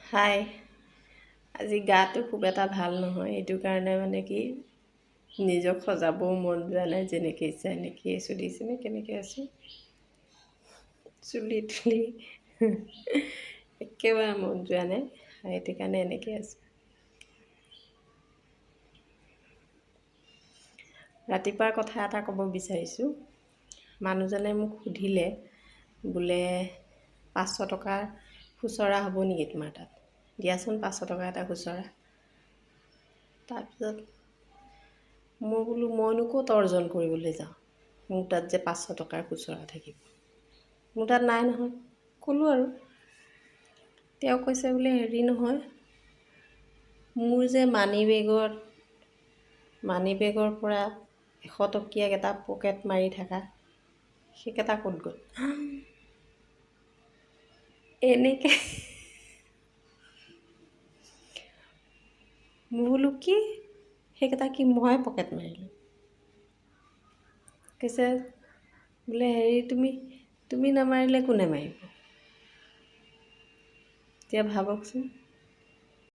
হাই, আজি গাটো খুব এটা ভাল নহয়। এইটো কাৰণে মানে কি নিজক সজাবও মন যোৱা নাই। যেনেকৈ ইচ্ছা এনেকৈয়ে চলিছেনে কেনেকৈ আছোঁ। চুলি তুলি একেবাৰে মন যোৱা নাই, সেইটো কাৰণে এনেকৈ আছোঁ। ৰাতিপুৱাৰ কথা এটা ক'ব বিচাৰিছোঁ। মানুহজনে মোক সুধিলে, বোলে 500 টকাৰ খুচৰা হ'ব নেকি তোমাৰ তাত, দিয়াচোন 500 টকা এটা খুচৰা। তাৰপিছত মই বোলো মইনো ক'ত অৰ্জন কৰিবলৈ যাওঁ, মোৰ তাত যে 500 টকাৰ খুচৰা থাকিব, মোৰ তাত নাই নহয়। ক'লোঁ আৰু তেওঁ কৈছে বোলে হেৰি নহয়, মোৰ যে মানি বেগৰ পৰা 100 টকীয়া এটা পকেট মাৰি থকা সেইকেইটা ক'ত গ'ল। এনেকৈ মই বোলো কি সেইকেইটা কি মই পকেট মাৰিলোঁ। কৈছে বোলে হেৰি তুমি নামাৰিলে কোনে মাৰিব। এতিয়া ভাবকচোন।